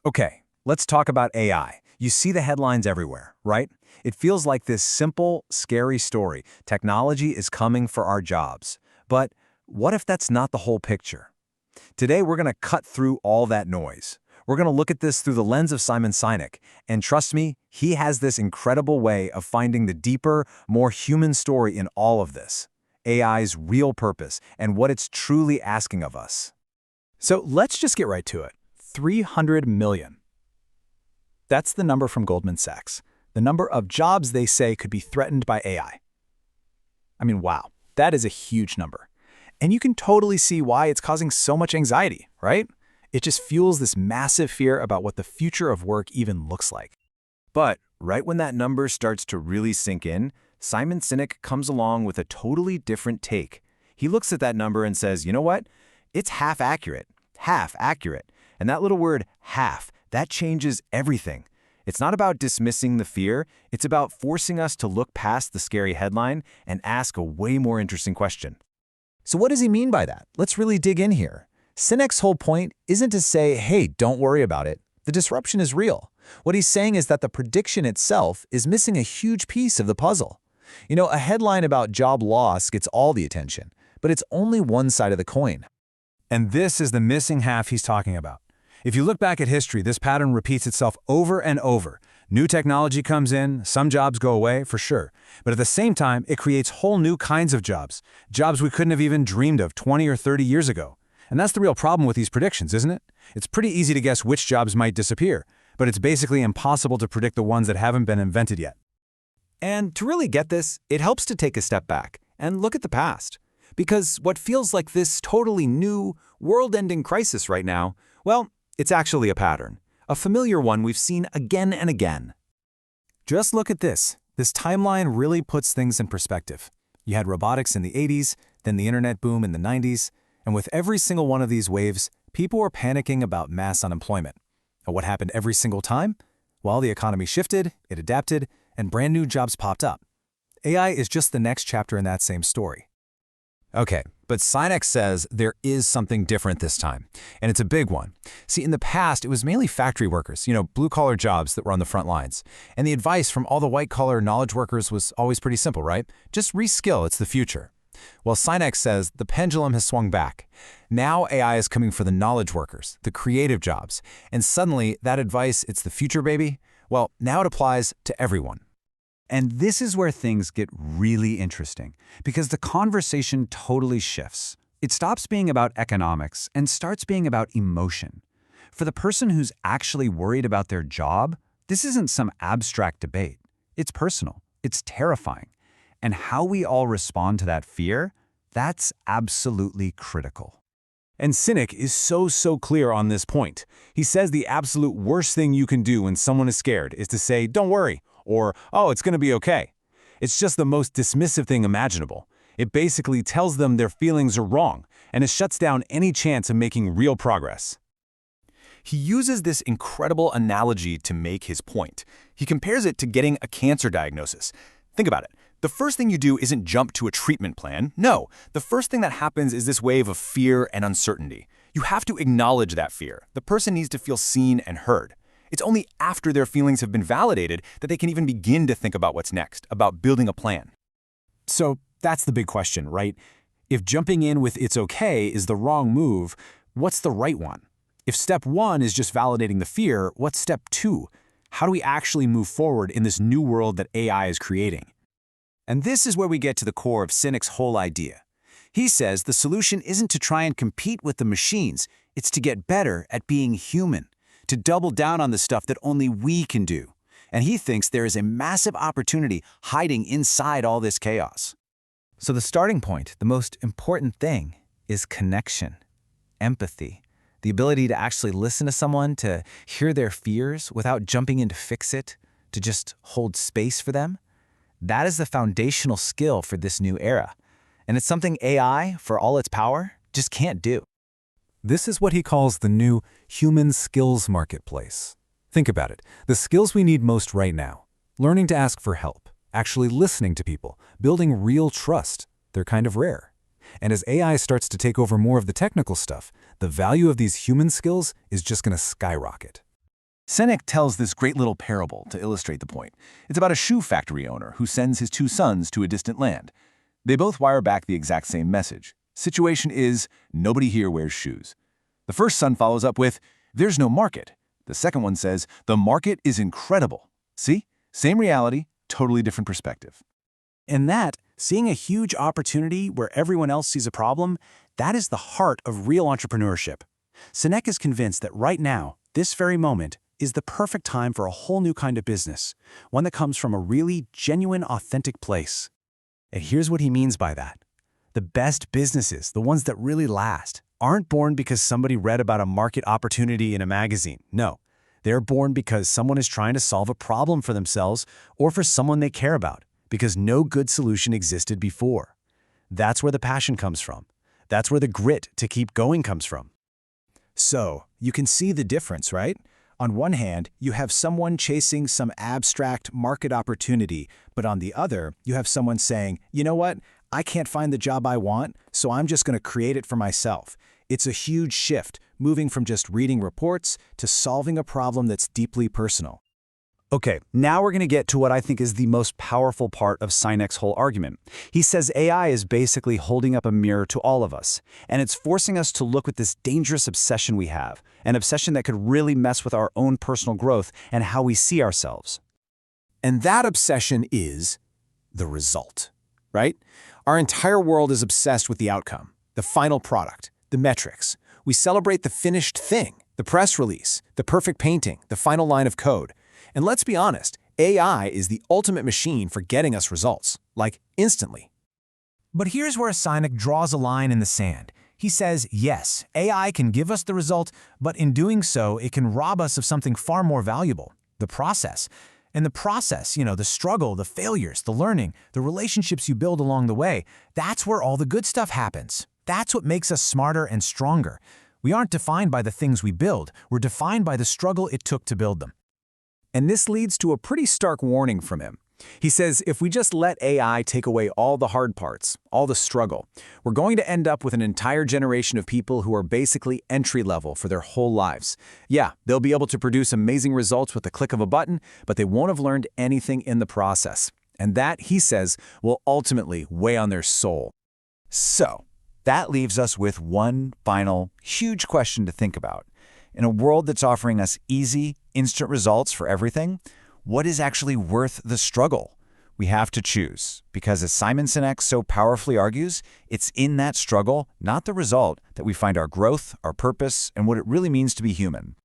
Okay, let's talk about AI. You see the headlines everywhere, right? It feels like this simple, scary story. Technology is coming for our jobs. But what if that's not the whole picture? Today, we're going to cut through all that noise. We're going to look at this through the lens of Simon Sinek. And trust me, he has this incredible way of finding the deeper, more human story in all of this. AI's real purpose and what it's truly asking of us. So let's just get right to it. 300 million. That's the number from Goldman Sachs, the number of jobs they say could be threatened by AI. I mean, wow, that is a huge number. And you can totally see why it's causing so much anxiety, right? It just fuels this massive fear about what the future of work even looks like. But right when that number starts to really sink in, Simon Sinek comes along with a totally different take. He looks at that number and says, you know what? It's half accurate. Half accurate. And that little word, half, that changes everything. It's not about dismissing the fear. It's about forcing us to look past the scary headline and ask a way more interesting question. So what does he mean by that? Let's really dig in here. Sinek's whole point isn't to say, hey, don't worry about it. The disruption is real. What he's saying is that the prediction itself is missing a huge piece of the puzzle. You know, a headline about job loss gets all the attention, but it's only one side of the coin. And this is the missing half he's talking about. If you look back at history, this pattern repeats itself over and over. New technology comes in, some jobs go away, for sure. But at the same time, it creates whole new kinds of jobs we couldn't have even dreamed of 20 or 30 years ago. And that's the real problem with these predictions, isn't it? It's pretty easy to guess which jobs might disappear, but it's basically impossible to predict the ones that haven't been invented yet. And to really get this, it helps to take a step back and look at the past. Because what feels like this totally new, world-ending crisis right now, well, it's actually a pattern. A familiar one we've seen again and again. Just look at this. This timeline really puts things in perspective. You had robotics in the 80s, then the internet boom in the 90s, and with every single one of these waves, people were panicking about mass unemployment. And what happened every single time? Well, the economy shifted, it adapted, and brand new jobs popped up. AI is just the next chapter in that same story. Okay, but Sinek says there is something different this time, and it's a big one. See, in the past, it was mainly factory workers, blue-collar jobs that were on the front lines. And the advice from all the white-collar knowledge workers was always pretty simple, right? Just reskill, it's the future. Well, Sinek says the pendulum has swung back. Now AI is coming for the knowledge workers, the creative jobs. And suddenly, that advice, it's the future, baby, well, now it applies to everyone. And this is where things get really interesting, because the conversation totally shifts. It stops being about economics and starts being about emotion. For the person who's actually worried about their job, this isn't some abstract debate. It's personal. It's terrifying. And how we all respond to that fear, that's absolutely critical. And Sinek is so clear on this point. He says the absolute worst thing you can do when someone is scared is to say, don't worry, or, oh, it's going to be okay. It's just the most dismissive thing imaginable. It basically tells them their feelings are wrong, and it shuts down any chance of making real progress. He uses this incredible analogy to make his point. He compares it to getting a cancer diagnosis. Think about it. The first thing you do isn't jump to a treatment plan. No, the first thing that happens is this wave of fear and uncertainty. You have to acknowledge that fear. The person needs to feel seen and heard. It's only after their feelings have been validated that they can even begin to think about what's next, about building a plan. So that's the big question, right? If jumping in with it's okay is the wrong move, what's the right one? If step one is just validating the fear, what's step two? How do we actually move forward in this new world that AI is creating? And this is where we get to the core of Sinek's whole idea. He says the solution isn't to try and compete with the machines, it's to get better at being human, to double down on the stuff that only we can do. And he thinks there is a massive opportunity hiding inside all this chaos. So the starting point, the most important thing, is connection, empathy, the ability to actually listen to someone, to hear their fears without jumping in to fix it, to just hold space for them. That is the foundational skill for this new era. And it's something AI, for all its power, just can't do. This is what he calls the new human skills marketplace. Think about it. The skills we need most right now. Learning to ask for help, actually listening to people, building real trust. They're kind of rare. And as AI starts to take over more of the technical stuff, the value of these human skills is just going to skyrocket. Sinek tells this great little parable to illustrate the point. It's about a shoe factory owner who sends his two sons to a distant land. They both wire back the exact same message. Situation is, nobody here wears shoes. The first son follows up with, there's no market. The second one says, the market is incredible. See? Same reality, totally different perspective. And that, seeing a huge opportunity where everyone else sees a problem, that is the heart of real entrepreneurship. Sinek is convinced that right now, this very moment, is the perfect time for a whole new kind of business, one that comes from a really genuine, authentic place. And here's what he means by that. The best businesses, the ones that really last, aren't born because somebody read about a market opportunity in a magazine. No, they're born because someone is trying to solve a problem for themselves or for someone they care about, because no good solution existed before. That's where the passion comes from. That's where the grit to keep going comes from. So, you can see the difference, right? On one hand, you have someone chasing some abstract market opportunity, but on the other, you have someone saying, you know what? I can't find the job I want, so I'm just going to create it for myself. It's a huge shift, moving from just reading reports to solving a problem that's deeply personal. Okay, now we're going to get to what I think is the most powerful part of Sinek's whole argument. He says AI is basically holding up a mirror to all of us, and it's forcing us to look with this dangerous obsession we have, an obsession that could really mess with our own personal growth and how we see ourselves. And that obsession is the result, right? Our entire world is obsessed with the outcome, the final product, the metrics. We celebrate the finished thing, the press release, the perfect painting, the final line of code. And let's be honest, AI is the ultimate machine for getting us results, like instantly. But here's where Sinek draws a line in the sand. He says, yes, AI can give us the result, but in doing so, it can rob us of something far more valuable, the process. And the process, the struggle, the failures, the learning, the relationships you build along the way, that's where all the good stuff happens. That's what makes us smarter and stronger. We aren't defined by the things we build. We're defined by the struggle it took to build them. And this leads to a pretty stark warning from him. He says if we just let AI take away all the hard parts, all the struggle, we're going to end up with an entire generation of people who are basically entry-level for their whole lives. Yeah, they'll be able to produce amazing results with the click of a button, but they won't have learned anything in the process. And that, he says, will ultimately weigh on their soul. So, that leaves us with one final, huge question to think about. In a world that's offering us easy, instant results for everything, what is actually worth the struggle? We have to choose, because as Simon Sinek so powerfully argues, it's in that struggle, not the result, that we find our growth, our purpose, and what it really means to be human.